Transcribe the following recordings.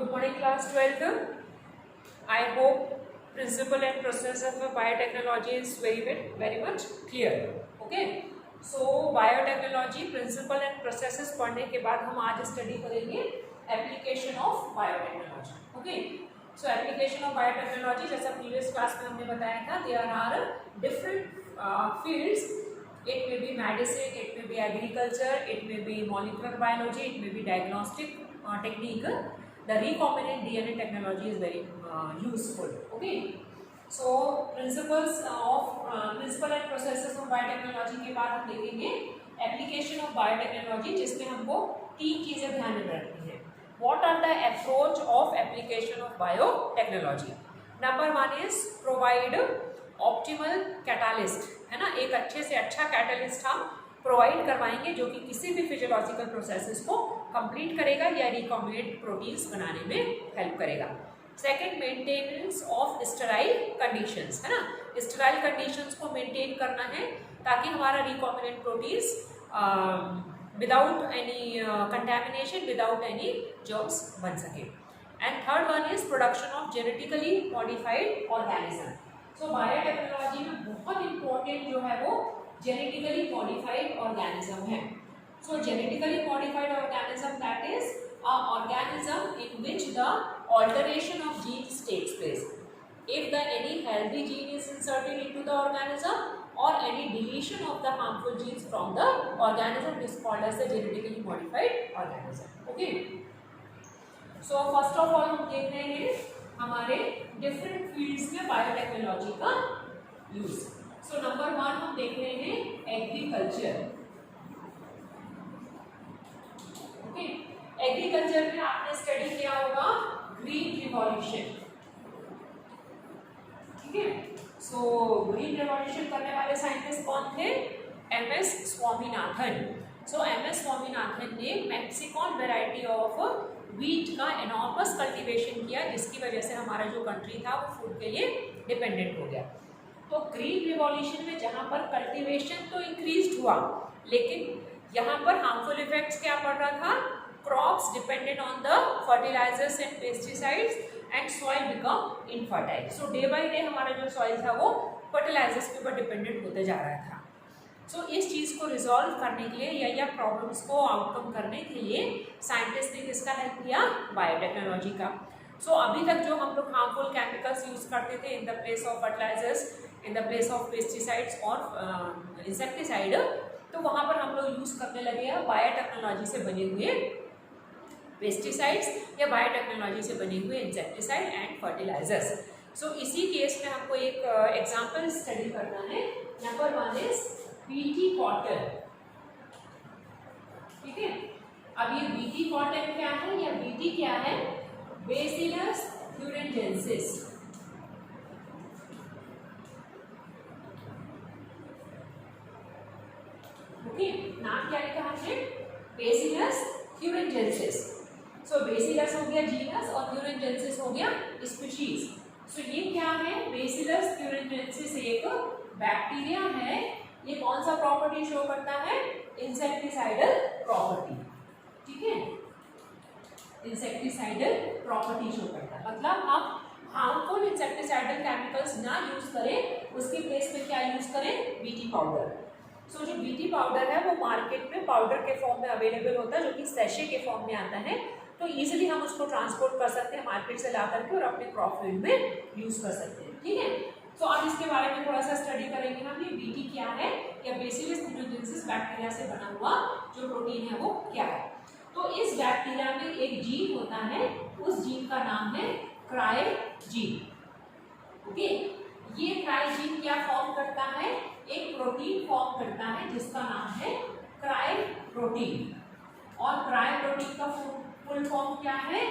Good morning, class 12th. I hope principle and process of biotechnology is very much clear. Okay. So biotechnology principle and processes पढ़ने के बाद हम आज study करेंगे application of biotechnology. Okay. So application of biotechnology जैसा previous class में हमने बताया था, there are different fields. It may be medicine, it may be agriculture, it may be molecular biology, it may be diagnostic technique. The recombinant DNA technology is very useful. Okay. So principle and processes of biotechnology के बाद हम देखेंगे application of biotechnology, जिसमें हमको 3 चीजें ध्यान में रखनी है. What are the approach of application of biotechnology? Number 1 is provide optimal catalyst, है ना. एक अच्छे से अच्छा कैटालिस्ट हम प्रोवाइड करवाएंगे जो कि किसी भी फिजियोलॉजिकल प्रोसेसेस को कंप्लीट करेगा या रिकॉम्बिनेंट प्रोटीन्स बनाने में हेल्प करेगा. Second, maintenance of sterile conditions, है ना. स्टेराइल कंडीशंस को मेंटेन करना है ताकि हमारा recombinant proteins without any contamination, without any germs बन सके. And third one is production of genetically modified organism. So biotechnology में बहुत इंपॉर्टेंट जो है वो जेनेटिकली मॉडिफाइड ऑर्गेनिज्म है. So genetically modified organism that is a organism in which the alteration of genes takes place. If the any healthy gene is inserted into the organism और any deletion of the harmful genes from the organism is called as the genetically modified organism. Okay. So first of all हम देख रहे हैं हमारे different fields में biotechnology का use. So number 1 हम देख रहे हैं एग्रीकल्चर. ओके. एग्रीकल्चर में आपने स्टडी किया होगा ग्रीन रिवॉल्यूशन. ठीक है. सो ग्रीन रिवॉल्यूशन करने वाले साइंटिस्ट कौन थे? एमएस स्वामीनाथन. सो एमएस स्वामीनाथन ने मैक्सिकॉन वेराइटी ऑफ वीट का एनॉर्मस कल्टीवेशन किया, जिसकी वजह से हमारा जो कंट्री था वो फूड के लिए डिपेंडेंट हो गया. तो ग्रीन रिवॉल्यूशन में जहाँ पर कल्टीवेशन तो इंक्रीज हुआ, लेकिन यहाँ पर हार्मफुल इफेक्ट्स क्या पड़ रहा था? Crops depended on the fertilisers and pesticides and soil become infertile. So day by day हमारा जो सॉइल था वो फर्टिलाइजर्स के ऊपर डिपेंडेंट होते जा रहा था. सो इस चीज़ को रिजॉल्व करने के लिए या प्रॉब्लम्स को आउटकम करने के लिए साइंटिस्ट ने किसका हेल्प लिया? बायोटेक्नोलॉजी का. सो अभी तक जो हम लोग हार्मफुल केमिकल्स यूज करते थे in the place of fertilisers, in the place of pesticides और इंसेक्टिसाइड, तो वहाँ पर हम लोग यूज करने लगे हैं बायोटेक्नोलॉजी से बने हुए पेस्टिसाइड्स या बायोटेक्नोलॉजी से बने हुए इंसेक्टिसाइड एंड फर्टिलाइजर्स. सो इसी केस में हमको एक एग्जाम्पल स्टडी करना है. Number 1 is BT cotton. ठीक है. अब ये बीटी कॉटन क्या है या बीटी क्या है? Bacillus thuringiensis. ओके. नाम क्या लिखा हमने? Bacillus thuringiensis. सो बेसिलस हो गया जीनस और thuringiensis हो गया स्पीशीज. सो ये क्या है? बेसिलस thuringiensis एक बैक्टीरिया है. ये कौन सा प्रॉपर्टी शो करता है? Insecticidal property. ठीक है. इंसेक्टिसाइडल प्रॉपर्टी शो करता है. मतलब हम हार्मफुल इंसेक्टिसाइडल केमिकल्स ना यूज करें, उसके प्लेस में क्या यूज करें? BT powder. सो जो बीटी पाउडर है वो मार्केट में पाउडर के फॉर्म में अवेलेबल होता है, जो कि सैशे के फॉर्म में आता है. तो इजीली हम उसको ट्रांसपोर्ट कर सकते हैं मार्केट से ला करके और अपने क्रॉप फील्ड में यूज कर सकते हैं. ठीक है. तो अब इसके बारे में थोड़ा सा स्टडी करेंगे हम. ये बीटी क्या है या बेसिलस thuringiensis बैक्टीरिया से बना हुआ जो प्रोटीन है वो क्या है? तो इस बैक्टीरिया में एक जीन होता है, उस जीन का नाम है क्राइजीन. ओके. ये क्राइजीन क्या फॉर्म करता है? एक प्रोटीन फॉर्म करता है जिसका नाम है क्राई प्रोटीन. और क्राई प्रोटीन का फुल फॉर्म क्या है?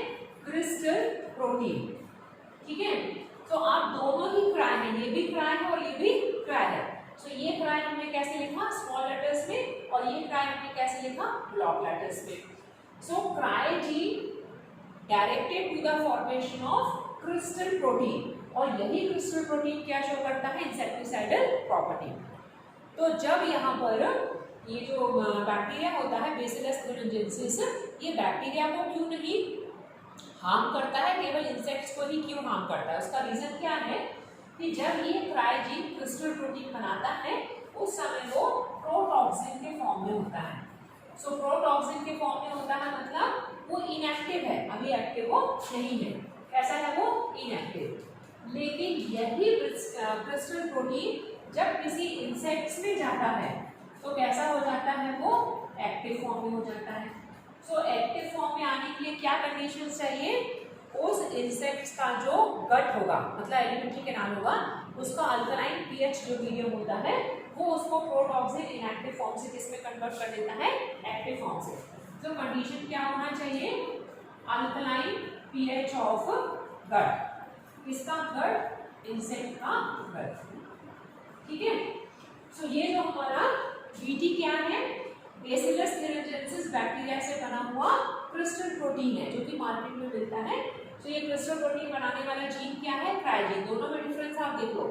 Crystal protein. ठीक है. तो आप दोनों ही क्राई हैं, ये भी क्राई है और ये भी क्राई है. सो ये क्राई हमने कैसे लिखा? स्मॉल लेटर्स में. और ये क्राई हमने कैसे लिखा? ब्लॉक लेटर्स में. So cry gene directed to the formation of crystal protein. और यही क्रिस्टल प्रोटीन क्या शो करता है? Insecticidal property. तो जब यहाँ पर ये जो बैक्टीरिया होता है बेसिलस thuringiensis, ये बैक्टीरिया को क्यों नहीं हार्म करता है, केवल इंसेक्ट्स को ही क्यों हार्म करता है? उसका रीजन क्या है कि जब ये क्रायोजीन क्रिस्टल प्रोटीन बनाता है उस समय वो प्रोटॉक्सिन के फॉर्म में होता है। सो प्रोटॉक्सिन के फॉर्म में होता है मतलब वो इनएक्टिव है, अभी एक्टिव वो नहीं है। कैसा है वो? इनएक्टिव। लेकिन यही क्रिस्टल प्रोटीन जब किसी इंसेक्ट्स में जाता है तो कैसा हो जाता है? वो एक्टिव फॉर्म में हो जाता है। सो एक्टिव फॉर्म में आने के लिए क्या कंडीशंस चाहिए? उस इंसेक्ट्स का जो गट होगा, मतलब एलिमेंट्री कैनाल होगा, उसका अल्कलाइन पीएच जो मीडियम होता है वो उसको प्रोटॉक्सिन इनएक्टिव फॉर्म से किसमें कन्वर्ट कर देता है? एक्टिव फॉर्म से। तो कंडीशन क्या होना चाहिए? Alkaline pH of gut. किसका गट? इंसेक्ट का गट। ठीक है। सो ये जो हमारा बीटी क्या है? बेसिलस थेरेजेंसिस बैक्टीरिया से बना हुआ क्रिस्टल प्रोटीन है जो कि मार्केट में मिलता है। तो ये क्रिस्टल प्रोटीन बनाने वाला जीन क्या है? क्रायोजीन। दोनों में डिफरेंस आप देख लो,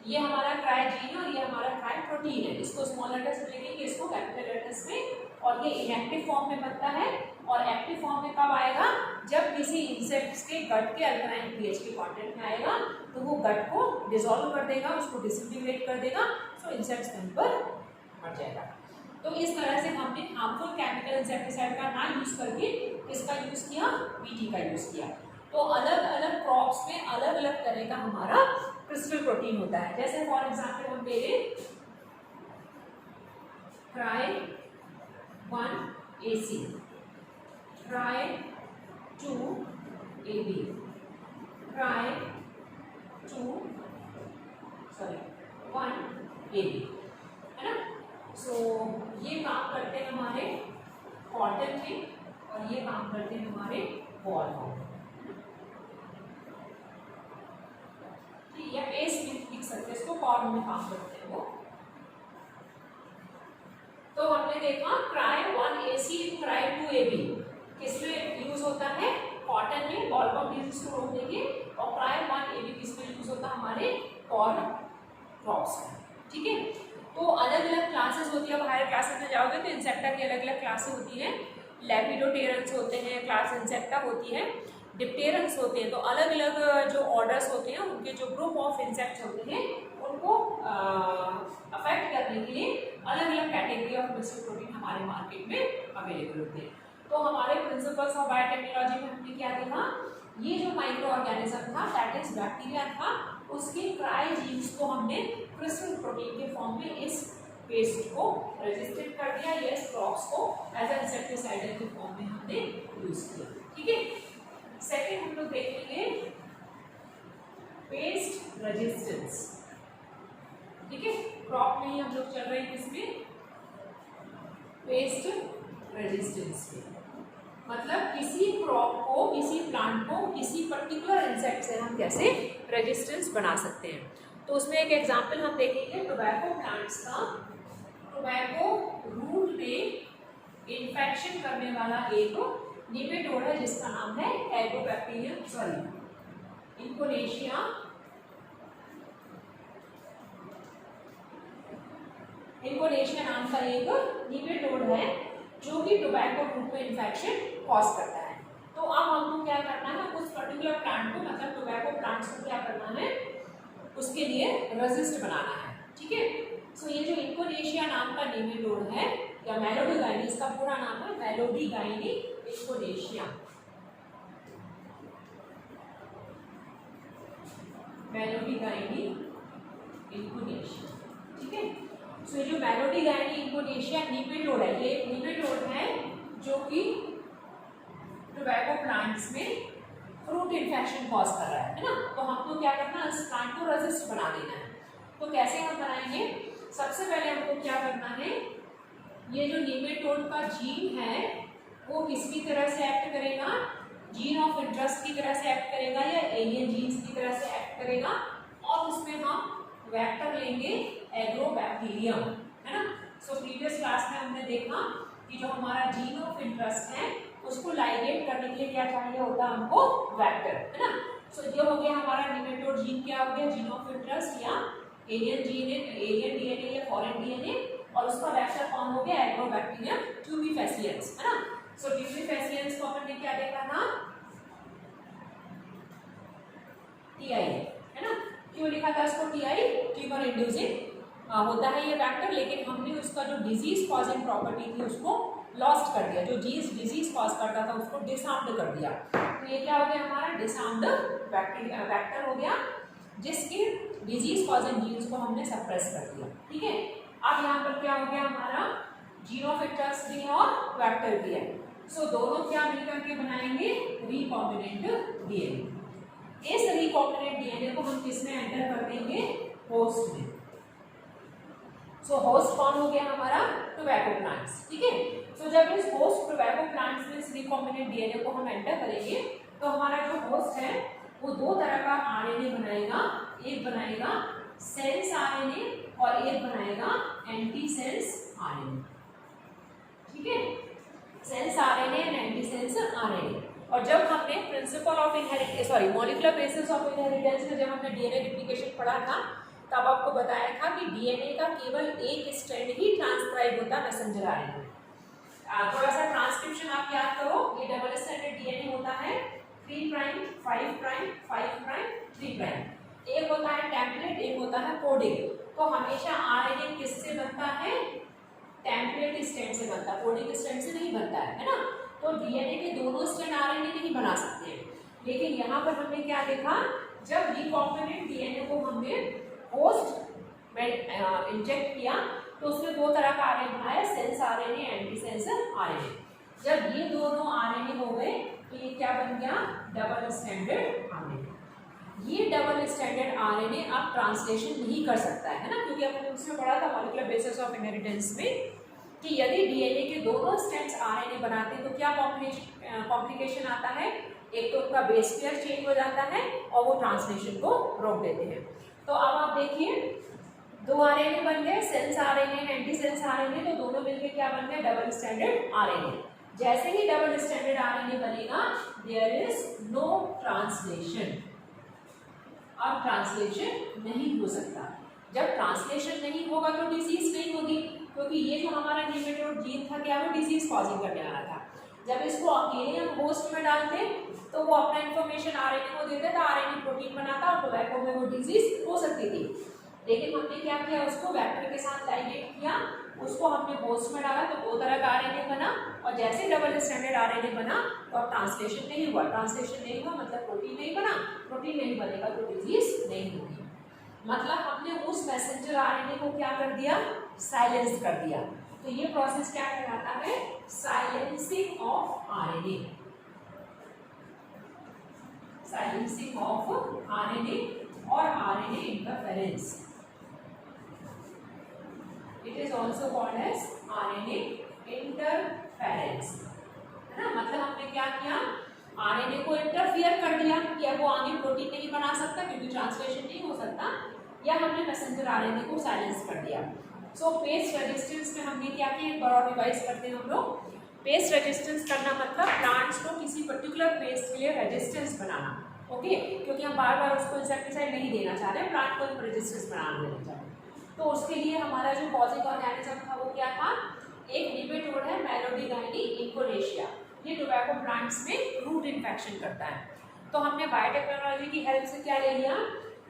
ये हमारा क्रायोजीन और ये हमारा क्रायो प्रोटीन है। इसको स्मॉल लेटर्स में लिखेंगे, इसको कैपिटल लेटर्स में। और ये इनएक्टिव फॉर्म में बनता है और एक्टिव फॉर्म में कब आएगा? जब किसी इंसेक्ट्स के गट के अल्कलाइन पीएच के कांटेक्ट में आएगा तो वो गट को डिसॉल्व कर देगा, उसको डिसइंटीग्रेट कर देगा, तो इंसेक्ट्स वहीं पर मर जाएगा। तो इस तरह से हमने हार्मफुल केमिकल इंसेक्टिसाइड का ना यूज करके किसका यूज किया? बीटी का यूज किया। तो अलग अलग क्रॉप्स में अलग अलग तरह का हमारा क्रिस्टल प्रोटीन होता है। जैसे फॉर एग्जांपल हम ले लें try 1AC, try 2AB, try 1AB, है ना। सो ये काम करते हैं हमारे कॉटन में और ये काम करते हैं हमारे बॉल में। या पेस्ट में लिख सकते हैं, इसको कॉर्न में काम करते हैं वो। तो हमने देखा ट्राई 1AC, ट्राई 2AB किसमें यूज होता है? कॉटन में, बॉलवर्म डिजीज को रोकने के। और ट्राई 1AB किसमें यूज होता है? हमारे कॉर्न क्रॉप्स में। ठीक है। तो अलग अलग क्लासेस होती है। हायर क्लासेस में जाओगे तो इंसेक्टा की अलग अलग क्लासेस होती हैं। लेपिडोप्टेरन्स होते हैं, क्लास इंसेक्टा होती है, डिप्टेरन्स होते हैं। तो अलग अलग जो ऑर्डर्स होते हैं उनके जो ग्रुप ऑफ इंसेक्ट्स होते हैं उनको अफेक्ट करने के लिए अलग अलग कैटेगरी ऑफ क्रिस्टल प्रोटीन हमारे मार्केट में अवेलेबल होते हैं। तो हमारे प्रिंसिपल्स ऑफ बायोटेक्नोलॉजी में हमने क्या देखा? ये जो माइक्रो ऑर्गेनिज्म था दैट इज बैक्टीरिया था, उसके क्रायोजीन्स को हमने क्रिस्टल प्रोटीन के फॉर्म में इस पेस्ट को रजिस्ट्रेट कर दिया, ये क्रॉप्स को एज ए इंसेक्टिसाइड के फॉर्म में हमने यूज किया। ठीक है। सेकेंड हम लोग देखेंगे पेस्ट रेजिस्टेंस। ठीक है। क्रॉप में ही हम लोग चल रहे हैं किसमें? पेस्ट रेजिस्टेंस में। मतलब किसी क्रॉप को, किसी प्लांट को, किसी पर्टिकुलर इंसेक्ट से हम कैसे रेजिस्टेंस बना सकते हैं। तो उसमें एक एग्जांपल हम देखेंगे टोबैको प्लांट्स का। टोबैको रूट में इन्फेक्शन करने वाला एक निमेटोड है जिसका नाम है इंकोनेशिया नाम का एक निमेटोड है जो कि टोबैको रूट में इन्फेक्शन कॉज करता है। तो अब हमको क्या करना है? उस पर्टिकुलर प्लांट को, मतलब टोबैको प्लांट्स को क्या करना है? उसके लिए रेजिस्ट बनाना है। ठीक है। सो ये जो इंकोनेशिया नाम का निमेटोड है या मेलोडीगाइनी, इसका पूरा नाम है मेलोडीगाइनी इंकोनेशिया। मेलोडीगाइनी इंकोनेशिया। ठीक है। सो ये जो मेलोडीगाइनी इंकोनेशिया निमेटोड है, ये एक निमेटोड है जो कि टोबैको प्लांट्स में फ्रूट इन्फेक्शन कॉज कर रहा है ना। तो हमको क्या करना है? इस प्लांट को रेजिस्ट बना देना है। तो कैसे हम बनाएंगे? सबसे पहले हमको क्या करना है? ये जो निमेटोड का जीन है वो किसकी तरह से एक्ट करेगा? जीन ऑफ इंटरेस्ट की तरह से एक्ट करेगा या एलियन जीन्स की तरह से एक्ट करेगा। और उसमें हम वेक्टर लेंगे एग्रोबैक्टीरियम, है ना। सो प्रीवियस क्लास में हमने देखा कि जो हमारा जीन ऑफ इंटरेस्ट है उसको लाइगेट करने के लिए क्या चाहिए होता है? हमको वेक्टर, है ना। सो जो हो गया हमारा निमेटोड जीन, क्या हो गया? जीन ऑफ इंटरेस्ट या एलियन डीएनए या फॉरेन डीएनए, और उसका वेक्टर कौन हो गया? एग्रोबैक्टीरियम ट्यूबिफेसियंस, है ना। सो ट्यूबिफेसियंस को हमने क्या देखा था? TI है ना। क्यों लिखा था इसको TI? ट्यूमर इंड्यूसिंग होता है ये फैक्टर, लेकिन हमने उसका जो डिजीज कॉजिंग प्रॉपर्टी थी उसको लॉस्ट कर दिया, जो डिजीज कॉज करता था उसको डिसआर्म्ड कर दिया। तो ये क्या हो गया हमारा डिसआर्म्ड फैक्टर हो गया, जिसके डिजीज कॉजिंग जीन्स को हमने सप्रेस कर दिया। ठीक है, अब यहाँ पर क्या हो गया हमारा जीन ऑफ इंटरेस्ट भी और वेक्टर भी है। सो दोनों क्या मिलकर के बनाएंगे रिकॉम्बिनेंट डीएनए। इस रिकॉम्बिनेंट डीएनए को हम किसमें एंटर कर देंगे? होस्ट में। सो होस्ट कौन हो गया हमारा? Tobacco plants. ठीक है, सो जब इस होस्ट टोबैको प्लांट्स में इस रिकॉम्बिनेंट डीएनए को हम एंटर करेंगे तो हमारा जो होस्ट है वो दो तरह का आरएनए बनाएगा। एक बनाएगा सेंस आरएनए और एक बनाएगा एंटी सेंस आरएनए। ठीक है, sense RNA and anti sense RNA. और जब हमने principle of inheritance molecular basis of inheritance में जब हमने डीएनए रिप्लिकेशन पढ़ा था तब आपको बताया था कि डीएनए का केवल एक स्ट्रैंड ही ट्रांसक्राइब होता है मैसेंजर आरएनए। थोड़ा सा ट्रांसक्रिप्शन आप याद करो, ये डबल स्ट्रैंडेड डीएनए होता है 3 प्राइम 5 प्राइम 5 प्राइम 3 प्राइम। एक होता है टेम्पलेट, एक होता है कोडिंग। तो हमेशा आरएनए किससे बनता है? टेम्पलेट स्ट्रैंड से बनता है, कोडिंग स्ट्रैंड से नहीं बनता है ना। तो डीएनए के दोनों स्ट्रैंड आरएनए नहीं बना सकते हैं। लेकिन यहाँ पर हमने क्या देखा, जब रिकॉम्बिनेंट डीएनए को हमने होस्ट में इंजेक्ट किया तो उसमें दो तरह का आरएनए बनाया, sense RNA anti sense RNA. जब ये दोनों आरएनए हो गए तो ये क्या बन गया? Double stranded RNA. ये डबल स्ट्रैंडेड आरएनए अब ट्रांसलेशन नहीं कर सकता है ना, क्योंकि हमने उसमें पढ़ा था मॉलिक्यूलर बेसिस ऑफ इनहेरिटेंस में कि यदि डीएनए के दोनों स्ट्रैंड्स आरएनए बनाते हैं तो क्या कॉम्प्लिकेशन आता है? एक तो उनका बेस पेयर चेंज हो जाता है और वो ट्रांसलेशन को रोक देते हैं। तो अब आप देखिए दो आरएनए बन गए, sense RNA and anti sense RNA, तो दोनों मिलकर क्या बन गए? Double stranded RNA. जैसे ही डबल स्ट्रैंडेड आरएनए बनेगा देयर इज नो ट्रांसलेशन। अब ट्रांसलेशन नहीं हो सकता। जब ट्रांसलेशन नहीं होगा तो डिजीज नहीं होगी, क्योंकि ये जो हमारा नेमेटोड जीन था क्या वो डिजीज कॉजिंग करने वाला था। जब इसको अकेले हम होस्ट में डालते तो वो अपना इंफॉर्मेशन आरएनए को देता था, आरएनए प्रोटीन बनाता और टोबैको में वो डिजीज हो सकती थी। लेकिन हमने क्या किया, उसको वेक्टर के साथ लाइगेट किया, उसको हमने होस्ट में डाला तो दो तरह का आरएनए बना, और जैसे डबल स्ट्रैंडेड आरएनए बना तो अब ट्रांसलेशन नहीं हुआ। ट्रांसलेशन नहीं हुआ मतलब प्रोटीन नहीं बना, प्रोटीन नहीं बनेगा तो डिजीज नहीं होगी। मतलब हमने उस मैसेंजर आरएनए को क्या कर दिया? साइलेंस कर दिया। तो ये प्रोसेस क्या कहलाता है? Silencing of RNA. Silencing of RNA और RNA interference. It is also called as RNA interference, है ना। मतलब हमने क्या किया, आरएनए को इंटरफियर कर दिया कि अब वो आगे प्रोटीन नहीं बना सकता क्योंकि ट्रांसलेशन नहीं हो सकता, या हमने मैसेंजर आरएनए को साइलेंस कर दिया। सो पेस्ट रेजिस्टेंस में हमने क्या किया, एक बार और रिवाइज करते हैं हम लोग। पेस्ट रेजिस्टेंस करना मतलब प्लांट्स को किसी पर्टिकुलर पेस्ट के लिए रेजिस्टेंस बनाना, ओके। क्योंकि हम बार बार उसको इंसेक्टिसाइड नहीं देना चाह रहे, प्लांट को रेजिस्टेंस बनाना देना चाह रहे। तो उसके लिए हमारा जो पॉजिटिव ऑर्गेनिज्म था वो क्या था? एक निमेटोड है मेलोडिगाइनी इंकोनेशिया। ये टोबैको प्लांट्स में रूट इन्फेक्शन करता है। तो हमने बायोटेक्नोलॉजी की हेल्प से क्या ले लिया,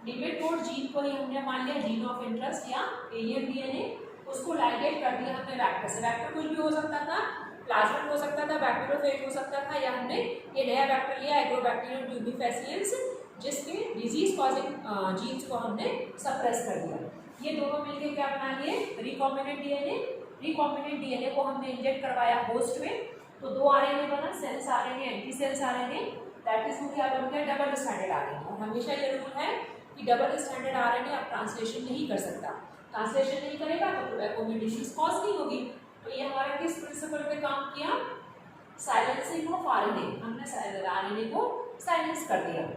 निमेटोड जीन को ही हमने मान लिया जीन ऑफ इंटरेस्ट या एलियन डीएनए, उसको लाइगेट कर दिया हमने वेक्टर से। वेक्टर कुछ भी हो सकता था, प्लाज्मिड हो सकता था, बैक्टीरियोफेज हो सकता था, या हमने ये नया वेक्टर लिया एग्रोबैक्टीरियम ट्यूबिफेसियंस, जिसके डिजीज कॉजिंग जीन्स को हमने सप्रेस कर दिया। ये दोनों मिलकर क्या बना लिए? Recombinant DNA. रिकॉम्बिनेंट डीएनए को हमने इंजेक्ट करवाया होस्ट में, तो दो आरएनए बना, sense RNA anti sense RNA, that is क्या बन गया? Double stranded RNA. और हमेशा ये रूल है कि डबल स्ट्रैंडेड आरएनए अब ट्रांसलेशन नहीं कर सकता। ट्रांसलेशन नहीं करेगा तो टोबैको में डिजीज कॉज नहीं होगी। तो ये हमारा किस प्रिंसिपल पे काम किया? Silencing of RNA. हमने आरएनए को साइलेंस कर दिया,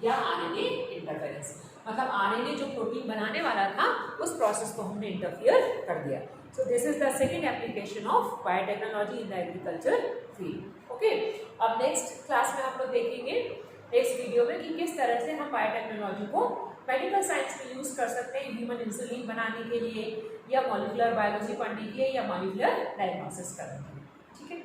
या आरएनए इंटरफेरेंस मतलब आरएनए जो प्रोटीन बनाने वाला था उस प्रोसेस को हमने इंटरफियर कर दिया। So this is the second application of biotechnology in the agriculture field, okay. अब नेक्स्ट क्लास में हम लोग देखेंगे नेक्स्ट वीडियो में कि किस तरह से हम बायोटेक्नोलॉजी को मेडिकल साइंस में यूज कर सकते हैं, ह्यूमन इंसुलिन बनाने के लिए, या मॉलिक्यूलर बायोलॉजी पढ़ने के लिए, या मॉलिक्यूलर डायग्नोसिस करने के लिए, ठीक है।